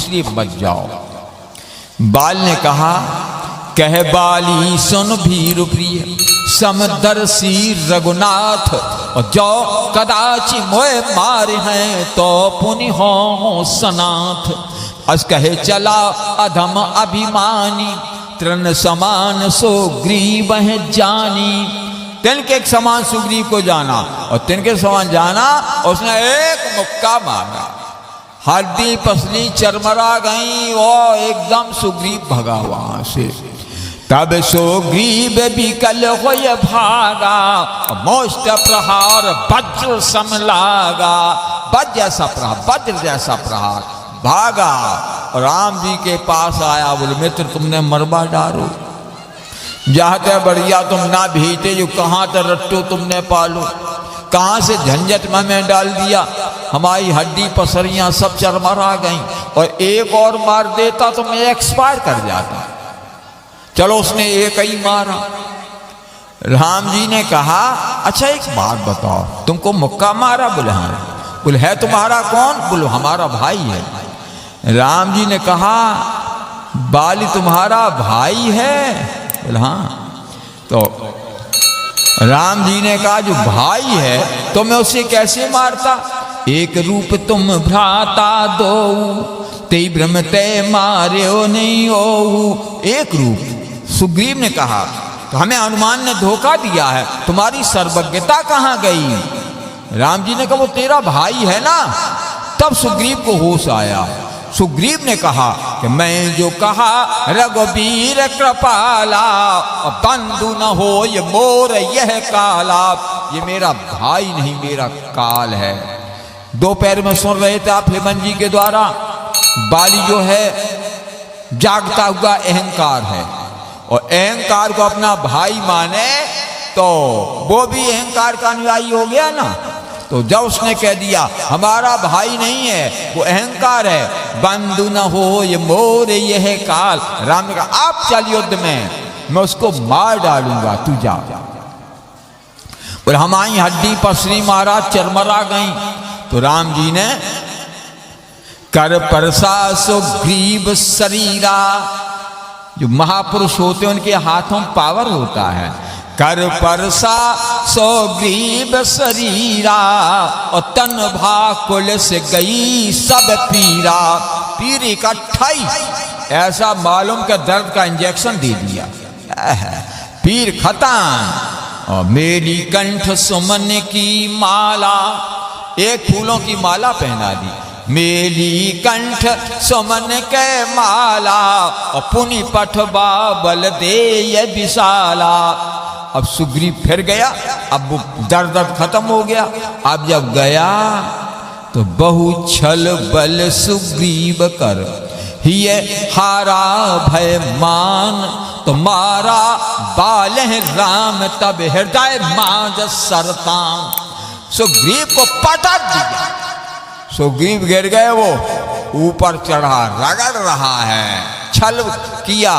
इसलिए बच जाओ। बाल ने कहा, कह बाली सुन भीर प्रिय समदर्शी रघुनाथ, और जो कदाचि मोए मारे हैं तो पुनि हो सनाथ। अस कहे चला अधम अभिमानी, तृण समान सुग्रीव है जानी। तिनके एक समान सुग्रीव को जाना और तिनके समान जाना, और उसने एक मुक्का मारा, हड्डी पसली चरमरा गई और एकदम सुग्रीव भगा वहां से। तब सुग्रीव विकल होय भागा, मोष्ट प्रहार वज्र सम लागा। वज्र जैसा प्रहार भागा और राम जी के पास आया। बोले मित्र तुमने मरवा डालो, जाते बढ़िया तुम ना भेजते, जो कहाँ तो रट्टो तुमने पालो, कहाँ से झंझट में डाल दिया, हमारी हड्डी पसरियां सब चरमरा गई, और एक और मार देता तो मैं एक्सपायर कर जाता। चलो उसने एक ही मारा। राम जी ने कहा, अच्छा एक बात बताओ, तुमको मुक्का मारा? बोले हाँ। बोले है तुम्हारा कौन? बोलो हमारा भाई है। राम जी ने कहा, बाली तुम्हारा भाई है? बोले हाँ। तो राम जी ने कहा, जो भाई है तो मैं उसे कैसे मारता? एक रूप तुम भ्राता दो, ते ब्रह्म ते मारे हो नहीं हो। एक रूप सुग्रीव ने कहा, तो हमें हनुमान ने धोखा दिया है, तुम्हारी सर्वज्ञता कहाँ गई? राम जी ने कहा, वो तेरा भाई है ना। तब सुग्रीव को होश आया। सुग्रीव ने कहा कि मैं जो कहा रघुबीर कृपाला, बंधु न हो ये मोर यह काला। ये मेरा भाई नहीं, मेरा काल है। दोपहर में सुन रहे थे आप हेमंत जी के द्वारा, बाली जो है जागता हुआ अहंकार है, और अहंकार को अपना भाई माने तो वो भी अहंकार का अनुयायी हो गया ना। तो जब उसने कह दिया हमारा भाई नहीं है, वो अहंकार है, बंधु न हो ये मोर यह काल। राम ने कहा, आप चल युद्ध में, मैं उसको मार डालूंगा, तू जा। बोले हमारी हड्डी पसरी मारा, चरमरा गई। तो राम जी ने कर परसा सुग्रीव शरीरा, जो महापुरुष होते हैं उनके हाथों में पावर होता है। कर परसा सुग्रीव शरीरा, और तन भाकुल से गई सब पीरा। पीर इकट्ठा ही ऐसा मालूम का दर्द का इंजेक्शन दे दिया, पीर खत्म। और मेरी कंठ सुमन की माला, एक फूलों की माला पहना दी। मेरी कंठ सुमन के माला, और पुनि पठबा बल दे ये विशाला। अब सुग्रीव फिर गया, अब वो दर्द खत्म हो गया। अब जब गया तो बहु छल बल सुग्रीव कर, हिय हारा भय मान। तो मारा बाल राम तब हृदय माज सरतान। सुग्रीव को पटक दिया, सुग्रीव गिर गए, वो ऊपर चढ़ा, रगड़ रहा है, छल किया,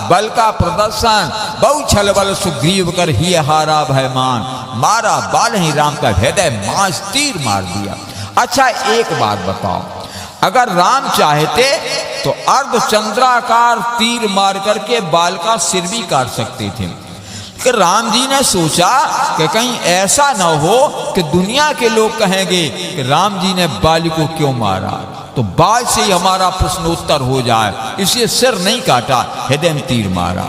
बल का प्रदर्शन, बहु छल बल सुग्रीव कर ही हारा भयमान। मारा बाल ही राम का हृदय मांस, तीर मार दिया। अच्छा एक बात बताओ, अगर राम चाहते तो अर्धचंद्राकार तीर मार करके बाल का सिर भी काट सकते थे, कि राम जी ने सोचा कि कहीं ऐसा न हो कि दुनिया के लोग कहेंगे कि राम जी ने बाल को क्यों मारा, तो बाल से ही हमारा प्रश्नोत्तर हो जाए, इसलिए सिर नहीं काटा, हृदय में तीर मारा।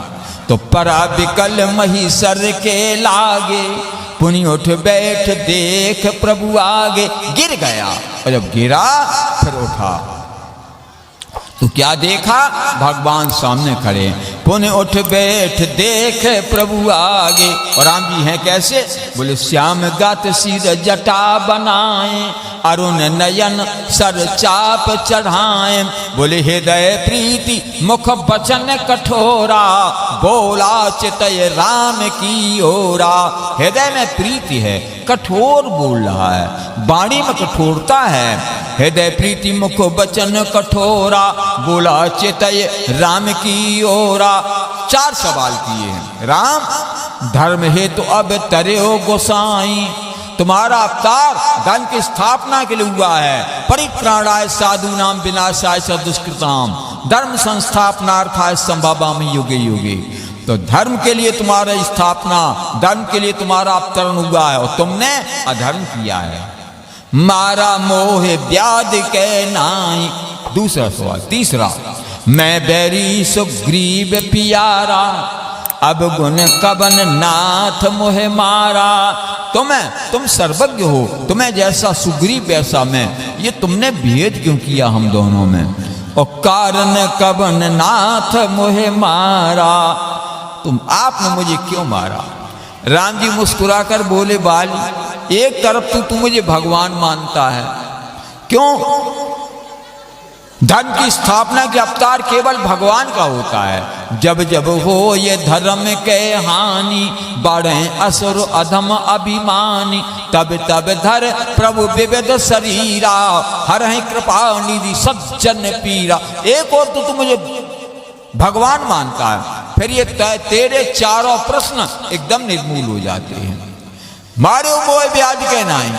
तो परा विकल मही सर के लागे, पुनि उठ बैठ देख प्रभु आगे। गिर गया, और जब गिरा फिर उठा तो क्या देखा, भगवान सामने खड़े। पुनि उठ बैठ देख प्रभु आगे। और राम जी हैं कैसे? बोले श्याम गात सिर जटा बनाए, अरुण नयन सर चाप चढ़ाए। बोले हृदय प्रीति मुख बचन कठोरा, बोला चितय राम की ओरा। हृदय में प्रीति है, कठोर बोल रहा है, वाणी में कठोरता है। हृदय प्रीति मुख बचन कठोरा, बोला चितय राम की ओरा। चार सवाल किए हैं। राम धर्म हेतु अब तरे हो गोसाई, तुम्हारा अवतार धर्म की स्थापना के लिए हुआ है। परित्राणाय साधूनाम विनाशाय च दुष्कृताम धर्म संस्थापनार्थाय संभवामि युगे युगे। तो धर्म के लिए तुम्हारा स्थापना, धर्म के लिए तुम्हारा अवतरण हुआ है और तुमने अधर्म किया है। मारा मोह व्याध के नाई। दूसरा सवाल। तीसरा, मैं बैरी सुग्रीव पियारा अब गुण कबन नाथ मोहे मारा। तुम सर्वज्ञ हो, तुम्हें जैसा सुग्रीव वैसा मैं, ये तुमने भेद क्यों किया हम दोनों में? और कारण कबन नाथ मोहे मारा, आपने मुझे क्यों मारा? राम जी मुस्कुराकर बोले, बाली एक तरफ तो तू मुझे भगवान मानता है, क्यों? धर्म की स्थापना के अवतार केवल भगवान का होता है। जब जब हो ये धर्म के हानि बढ़े असुर अधम अभिमानी, तब तब धर प्रभु विविध शरीरा हर है कृपा निधि सज्जन पीरा। एक और तो तू मुझे भगवान मानता है, फिर ये तेरे चारों प्रश्न एकदम निर्मूल हो जाते हैं। मारो मोह ब्याज के नाई।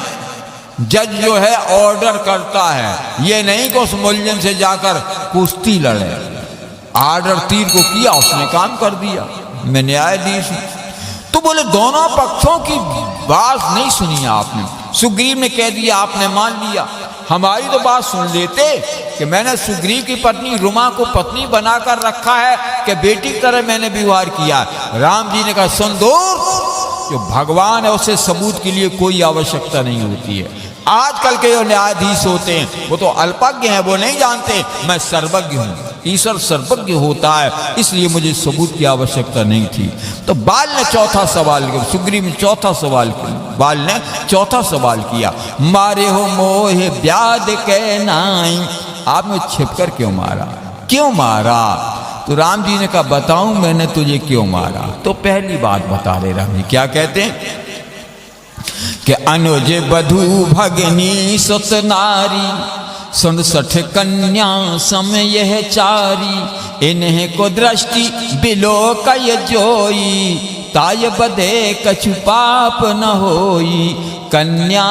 जज जो है ऑर्डर करता है, ये नहीं कि उस मुलजिम से जाकर कुश्ती लड़े। ऑर्डर तीर को किया, उसने काम कर दिया, मैं न्यायाधीश हूं। तो बोले दोनों पक्षों की बात नहीं सुनी आपने। सुग्रीव ने कह दिया, आपने मान लिया, हमारी तो बात सुन लेते कि मैंने सुग्रीव की पत्नी रुमा को पत्नी बनाकर रखा है कि बेटी की तरह मैंने व्यवहार किया। राम जी ने कहा, सुन दूर, जो भगवान है उसे सबूत के लिए कोई आवश्यकता नहीं होती है। आजकल के जो न्यायाधीश होते हैं वो तो अल्पज्ञ हैं, वो नहीं जानते मैं सर्वज्ञ हूं। ईश्वर सर्वज्ञ होता है, इसलिए मुझे सबूत की आवश्यकता नहीं थी। तो बाल ने चौथा सवाल किया, सुग्रीव ने चौथा सवाल किया, बाल ने चौथा सवाल किया, मारे हो मोह व्याध के नाई, आपने छिपकर क्यों मारा, क्यों मारा? तो राम जी ने कहा, बताऊं मैंने तुझे क्यों मारा? तो पहली बात बता रहे राम जी, क्या कहते हैं कि अनुज बधू भगनी सुत नारी 67 कन्या सम यह चारी, इन्हें को दृष्टि बिलो कय जोई, ताय बधे कछु पाप न होई। कन्या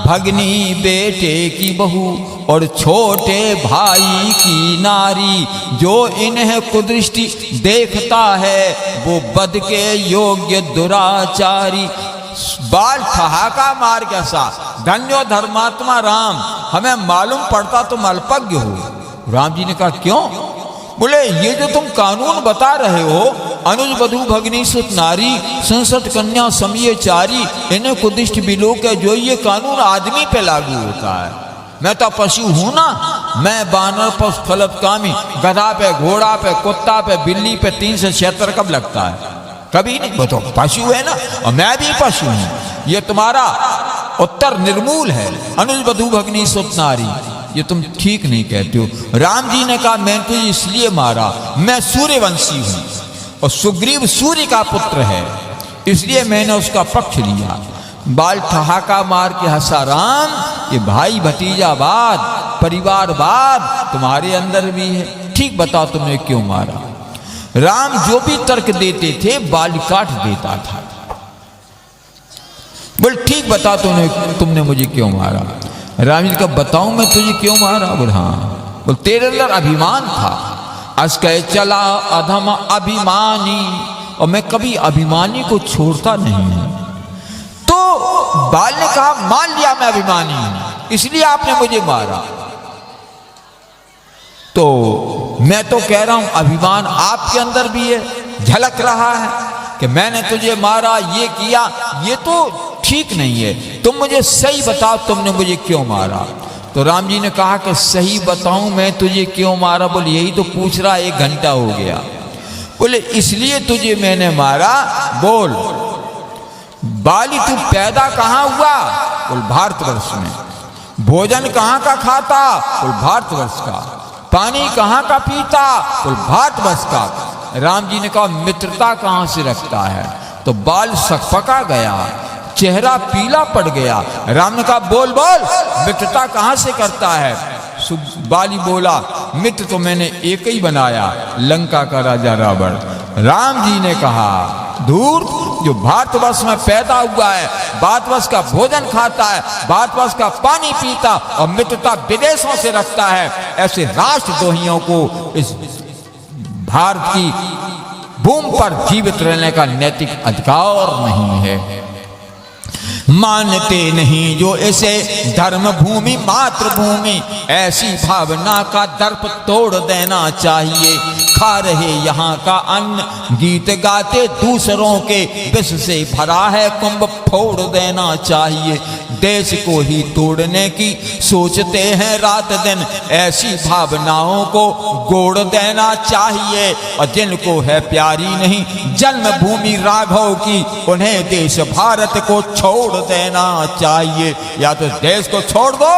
भगनी बेटे की बहू और छोटे भाई की नारी, जो इन्हें कुदृष्टि देखता है वो बद के योग्य दुराचारी। बाल ठहाका मार के साथ, धन्यो धर्मात्मा राम, हमें मालूम पड़ता तुम अल्पज्ञ हो। राम जी ने कहा, क्यों? बोले, ये जो तुम कानून बता रहे हो, अनुज बधू भगनी सुत नारी 67 कन्या समये चारी, इन्हें कुदिष्ट बिलो के, जो ये कानून आदमी पे लागू होता है। मैं तो पशु हूं ना, मैं बानर पशु फलतकामी, गधा पे, घोड़ा पे, कुत्ता पे, बिल्ली पे 376 कब लगता है? कभी नहीं। वो तो पशु है ना, और मैं भी पशु हूं। ये तुम्हारा उत्तर निर्मूल है, अनुज बधू भगनी सुत नारी, ये तुम ठीक नहीं कहते हो। राम जी ने कहा, मैं तुझे इसलिए मारा, मैं सूर्यवंशी हूं और सुग्रीव सूर्य का पुत्र है, इसलिए मैंने उसका पक्ष लिया। बाल ठहाका मार के हंसा राम, ये भाई भतीजावाद, परिवारवाद तुम्हारे अंदर भी है। ठीक बताओ तुमने क्यों मारा? राम जो भी तर्क देते थे बाल काट देता था। बोल, ठीक बता तुमने मुझे क्यों मारा? राम जी का, बताऊं मैं तुझे क्यों मारा? बोल, हाँ। बोल, तेरे अंदर अभिमान था, अस कहे चला अधम अभिमानी, और मैं कभी अभिमानी को छोड़ता नहीं हूं। तो बाल ने कहा, मान लिया मैं अभिमानी हूं, इसलिए आपने मुझे मारा। तो मैं तो कह रहा हूं अभिमान आपके अंदर भी है, झलक रहा है कि मैंने तुझे मारा, ये किया, ये तो ठीक नहीं है। तुम मुझे सही बताओ, तुमने मुझे क्यों मारा? तो राम जी ने कहा कि सही बताऊं मैं तुझे क्यों मारा? बोले, यही तो पूछ रहा, 1 घंटा हो गया। बोले, इसलिए तुझे मैंने मारा। बोल, बाली तू पैदा कहां हुआ? बोल, भारतवर्ष में। भोजन कहां का खाता? बोल, भारतवर्ष का। पानी कहां का पीता? बोल, भारतवर्ष का। राम जी ने कहा, मित्रता कहां से रखता है? तो बाल सकपका गया, चेहरा पीला पड़ गया। राम ने कहा, बोल बोल, मित्रता कहां से करता है? बाली बोला, मित्र तो मैंने एक ही बनाया, लंका का राजा रावण। राम जी ने कहा, धूर्त जो भारतवर्ष में पैदा हुआ है, भारतवर्ष का भोजन खाता है, भारतवर्ष का पानी पीता और मित्रता विदेशों से रखता है, ऐसे राष्ट्रद्रोहियों को इस भारत की भूमि पर जीवित रहने का नैतिक अधिकार नहीं है। मानते नहीं जो इसे धर्म भूमि मातृभूमि, ऐसी भावना का दर्प तोड़ देना चाहिए। खा रहे यहाँ का अन्न, गीत गाते दूसरों के विष से भरा है कुंभ, फोड़ देना चाहिए। देश को ही तोड़ने की सोचते हैं रात दिन, ऐसी भावनाओं को गोड़ देना चाहिए। और जिनको है प्यारी नहीं जन्मभूमि राघव की, उन्हें देश भारत को छोड़ देना चाहिए। या तो देश को छोड़ दो,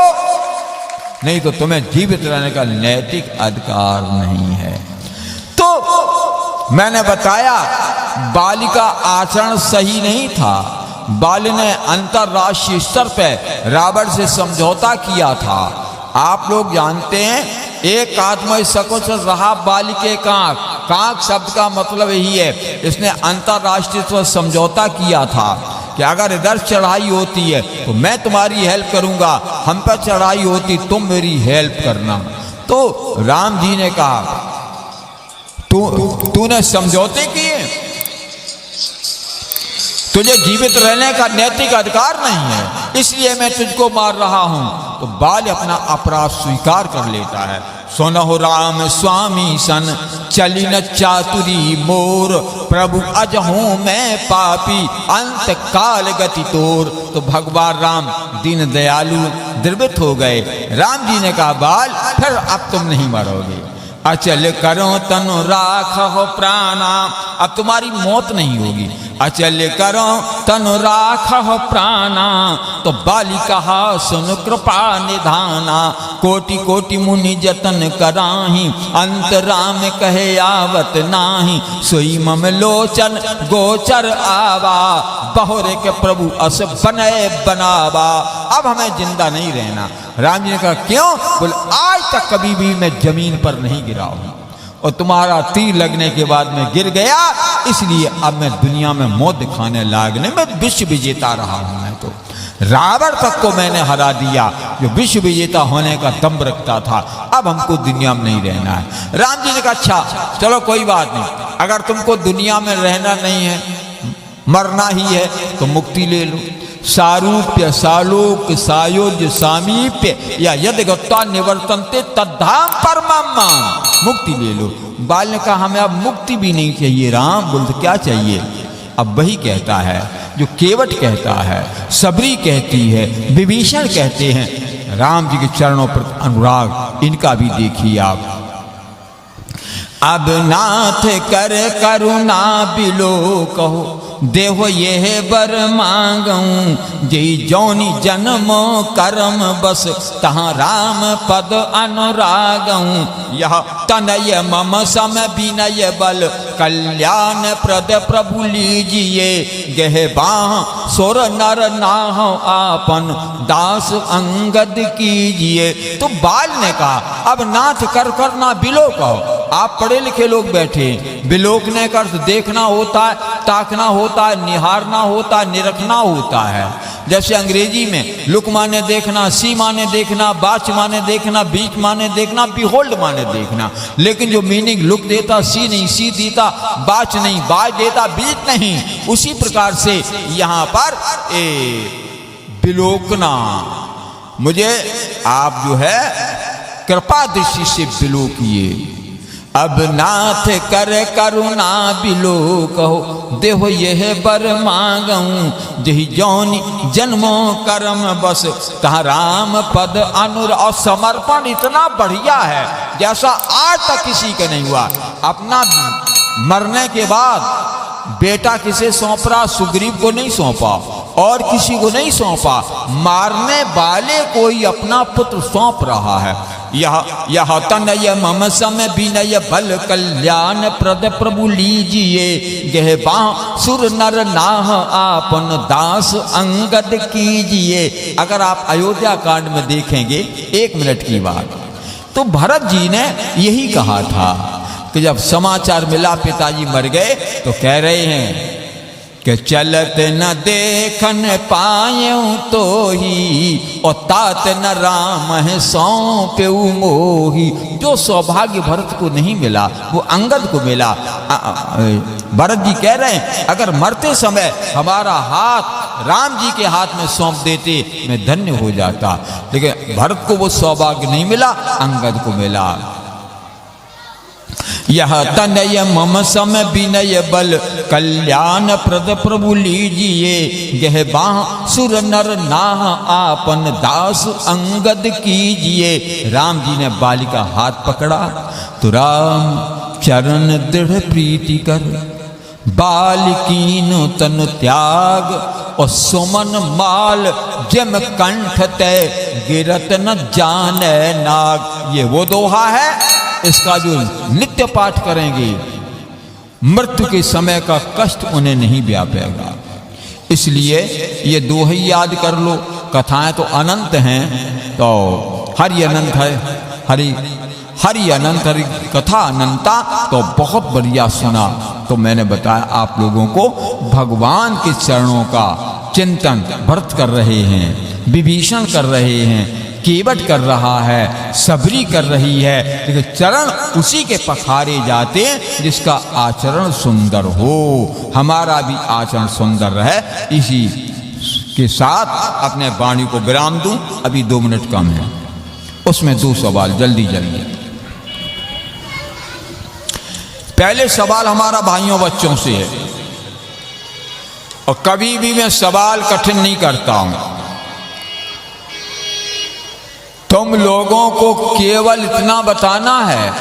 नहीं तो तुम्हें जीवित रहने का नैतिक अधिकार नहीं है। तो मैंने बताया बाली का आचरण सही नहीं था। बाली ने अंतरराष्ट्रीय स्तर पर रावण से समझौता किया था। आप लोग जानते हैं, एक आत्मा सकुच रहा बाली के कांक। कांक शब्द का मतलब यही है, इसने अंतरराष्ट्रीय समझौता किया था कि अगर इधर चढ़ाई होती है तो मैं तुम्हारी हेल्प करूंगा, हम पर चढ़ाई होती तुम मेरी हेल्प करना। तो राम जी ने कहा तूने समझौते किए, तुझे जीवित रहने का नैतिक अधिकार नहीं है, इसलिए मैं तुझको मार रहा हूं। तो बाल अपना अपराध स्वीकार कर लेता है। सुनहु राम स्वामी सन चली न चातुरी मोर, प्रभु अजहूं मैं पापी अंत काल गति तोर। तो भगवान राम दीन दयालु द्रवित हो गए। राम जी ने कहा बाल फिर अब तुम नहीं मरोगे, अचल करो तनु राखो प्राणा, अब तुम्हारी मौत नहीं होगी। अचल करो तनु राखो प्राणा, तो बाली कहा सुन कृपा निधाना। कोटि कोटि मुनि जतन कराही, अंत राम कहे आवत नाही। सोई मम लोचन गोचर आवा, बहुरे के प्रभु अस बने बनावा। अब हमें जिंदा नहीं रहना। राम जी ने कहा क्यों? बोले आज तक कभी भी मैं जमीन पर नहीं गिरा हूं, और तुम्हारा तीर लगने के बाद मैं गिर गया, इसलिए अब मैं दुनिया में मौत दिखाने लागने में विश्व विजेता रहा हूं। मैं तो रावण तक को मैंने हरा दिया जो विश्व विजेता होने का दम रखता था। अब हमको दुनिया में नहीं रहना है। राम जी ने कहा अच्छा चलो कोई बात नहीं, अगर तुमको दुनिया में रहना नहीं है, मरना ही है, तो मुक्ति ले लो। सारूप्य सालोक सायोज्य सामीप्य या यदि गत्वा निवर्तनते तद्धाम परमम, मुक्ति ले लो। बाल ने कहा हमें अब मुक्ति भी नहीं चाहिए राम। बोलते क्या चाहिए? अब वही कहता है जो केवट कहता है, सबरी कहती है, विभीषण कहते हैं। राम जी के चरणों पर अनुराग इनका भी देखिए आप। अब नाथ कर करुणा बिलो कहो, देहो यह बर मांगऊं। जय जौनी जन्मो कर्म बस, तहाँ राम पद अनुरागऊं। यह तनय मम सम विनय बल, कल्याण प्रद प्रभु लीजिए। गह बाह सुर नर नाह आपन, दास अंगद कीजिए। तो बाल ने कहा अब नाथ कर करना बिलो कहो। आप पढ़े लिखे लोग बैठे, बिलोकने का अर्थ देखना होता है, ताकना होता है, निहारना होता है, निरखना होता है। जैसे अंग्रेजी में लुक माने देखना, सी माने देखना, बाच माने देखना, बीच माने देखना, बिहोल्ड माने देखना। लेकिन जो मीनिंग लुक देता सी नहीं, सी देता बाच नहीं, बाच देता बीच नहीं। उसी प्रकार से यहाँ पर बिलोकना, मुझे आप जो है कृपा दृष्टि से बिलोकिए। अब नाथ कर करुणा बिलो कहो, देहो यह बर मांगऊं। जही जौनी जन्मो कर्म बस, तहाँ राम पद अनुर। और समर्पण इतना बढ़िया है जैसा आज तक किसी का नहीं हुआ। अपना मरने के बाद बेटा किसे सौंप रहा? सुग्रीव को नहीं सौंपा और किसी को नहीं सौंपा, मारने वाले को ही अपना पुत्र सौंप रहा है। यह तनय मम सम विनय बल, कल्याण प्रद प्रभु लीजिए। गह बाह सुर नर नाह आपन, दास अंगद कीजिए। अगर आप अयोध्या कांड में देखेंगे 1 मिनट की बात, तो भरत जी ने यही कहा था कि जब समाचार मिला पिताजी मर गए, तो कह रहे हैं कि चलत न देखन पायूं तो ही, और तात न राम है सौंप्यू मोही। जो सौभाग्य भरत को नहीं मिला वो अंगद को मिला। भरत जी कह रहे हैं अगर मरते समय हमारा हाथ राम जी के हाथ में सौंप देते मैं धन्य हो जाता, लेकिन भरत को वो सौभाग्य नहीं मिला, अंगद को मिला। यह तनय मम सम विनय बल, कल्याण प्रद प्रभु लीजिए। यह बाह सुर नर नाह आपन दास अंगद कीजिए। राम जी ने बाली का हाथ पकड़ा तो राम चरण दृढ़ प्रीति कर, बाल कीन तन त्याग, और सुमन माल जम कंठ तय, गिरत न जाने नाग। ये वो दोहा है इसका जो नित्य पाठ करेंगे मृत्यु के समय का कष्ट उन्हें नहीं व्यापेगा। इसलिए ये दोहे याद कर लो। कथाएं तो अनंत हैं, तो हरि अनंत है, हरि अनंत, हरि कथा अनंता, तो बहुत बढ़िया सुना। तो मैंने बताया आप लोगों को भगवान के चरणों का चिंतन भरत कर रहे हैं, विभीषण कर रहे हैं, केवट कर रहा है, सबरी कर रही है, लेकिन चरण उसी के पखारे जाते जिसका आचरण सुंदर हो। हमारा भी आचरण सुंदर रहे। इसी के साथ अपने वाणी को विराम दूं, अभी 2 मिनट कम है, उसमें 2 सवाल जल्दी जल्दी। पहले सवाल हमारा भाइयों बच्चों से है, और कभी भी मैं सवाल कठिन नहीं करता हूं। तुम लोगों को केवल इतना बताना है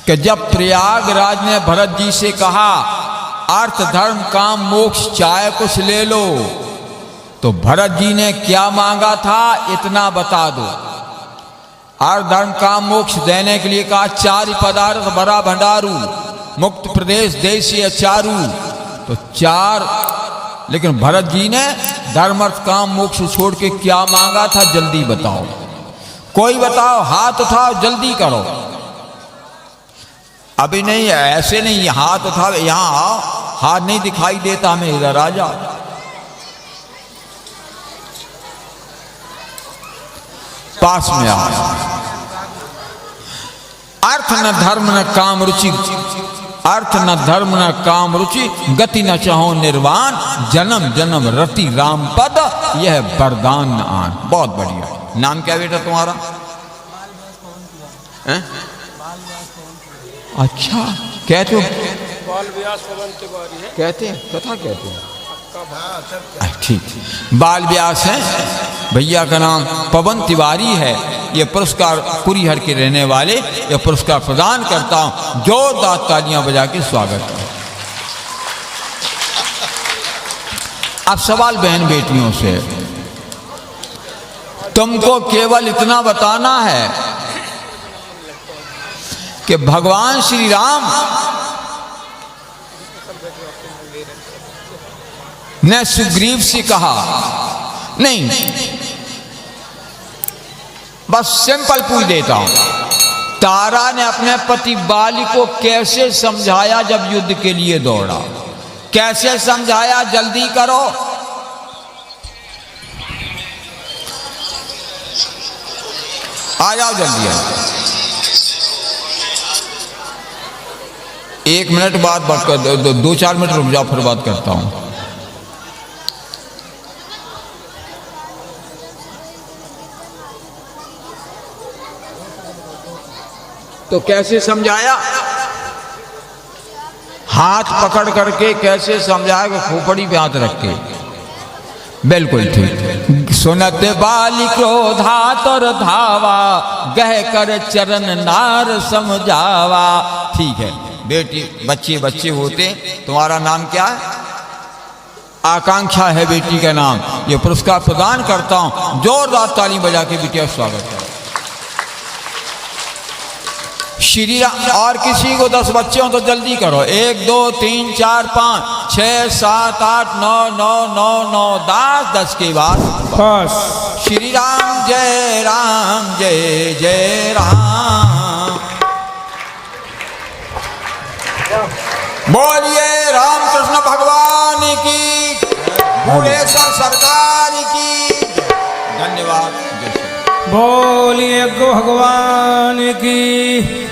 कि जब प्रयागराज ने भरत जी से कहा अर्थ धर्म काम मोक्ष चाहे कुछ ले लो, तो भरत जी ने क्या मांगा था इतना बता दो। अर्थ धर्म काम मोक्ष देने के लिए कहा 4 पदार्थ भरा भंडारू, मुक्त प्रदेश देशी अचारू, तो 4। लेकिन भरत जी ने धर्म अर्थ काम मोक्ष छोड़ के क्या मांगा था जल्दी बताओ, कोई बताओ, हाथ उठाओ, जल्दी करो। अभी नहीं, ऐसे नहीं, हाथ उठाओ, यहां आओ, हाथ नहीं दिखाई देता हमें, इधर आ जाओ। पास में आओ। अर्थ न धर्म न काम रुचि, अर्थ न धर्म न काम रुचि, गति न चाहो निर्वाण, जन्म जन्म रति राम पद, यह वरदान न आन। बहुत बढ़िया। नाम क्या बेटा तुम्हारा? अच्छा, कहते हो कहते हैं, कथा कहते हैं। ठीक, बाल व्यास है, भैया का नाम पवन तिवारी है। ये पुरस्कार कुरीहर के रहने वाले ये पुरस्कार प्रदान करता हूं। जोरदार तालियां बजा के स्वागत करें। अब सवाल बहन बेटियों से, तुमको केवल इतना बताना है कि भगवान श्री राम ने सुग्रीव से कहा, नहीं बस सिंपल पूछ देता हूं, तारा ने अपने पति बाली को कैसे समझाया जब युद्ध के लिए दौड़ा? कैसे समझाया? जल्दी करो। आ जाओ जल्दी। 1 मिनट बाद बात कर, 2-4 मिनट रुक जाओ, फिर बात करता हूं। तो कैसे समझाया? हाथ पकड़ करके कैसे समझाया? खोपड़ी पे हाथ रख के। बिल्कुल ठीक। सुनत बाली क्रोधात और धावा, गह कर चरण नार समझावा। ठीक है बेटी, बच्चे होते। तुम्हारा नाम क्या है? आकांक्षा है बेटी का नाम। ये पुरस्कार प्रदान करता हूं। जोरदार ताली बजा के बेटिया स्वागत है। श्री राम। और किसी को 10 बच्चे हो तो जल्दी करो। 1 2 3 4 5 6 7 8 9 9 9 9 10 के बाद बस। श्री राम जय जय राम। बोलिए रामकृष्ण भगवान की, भूलेश्वर सरकार की। धन्यवाद। जय श्री राम। बोलिए गो भगवान की।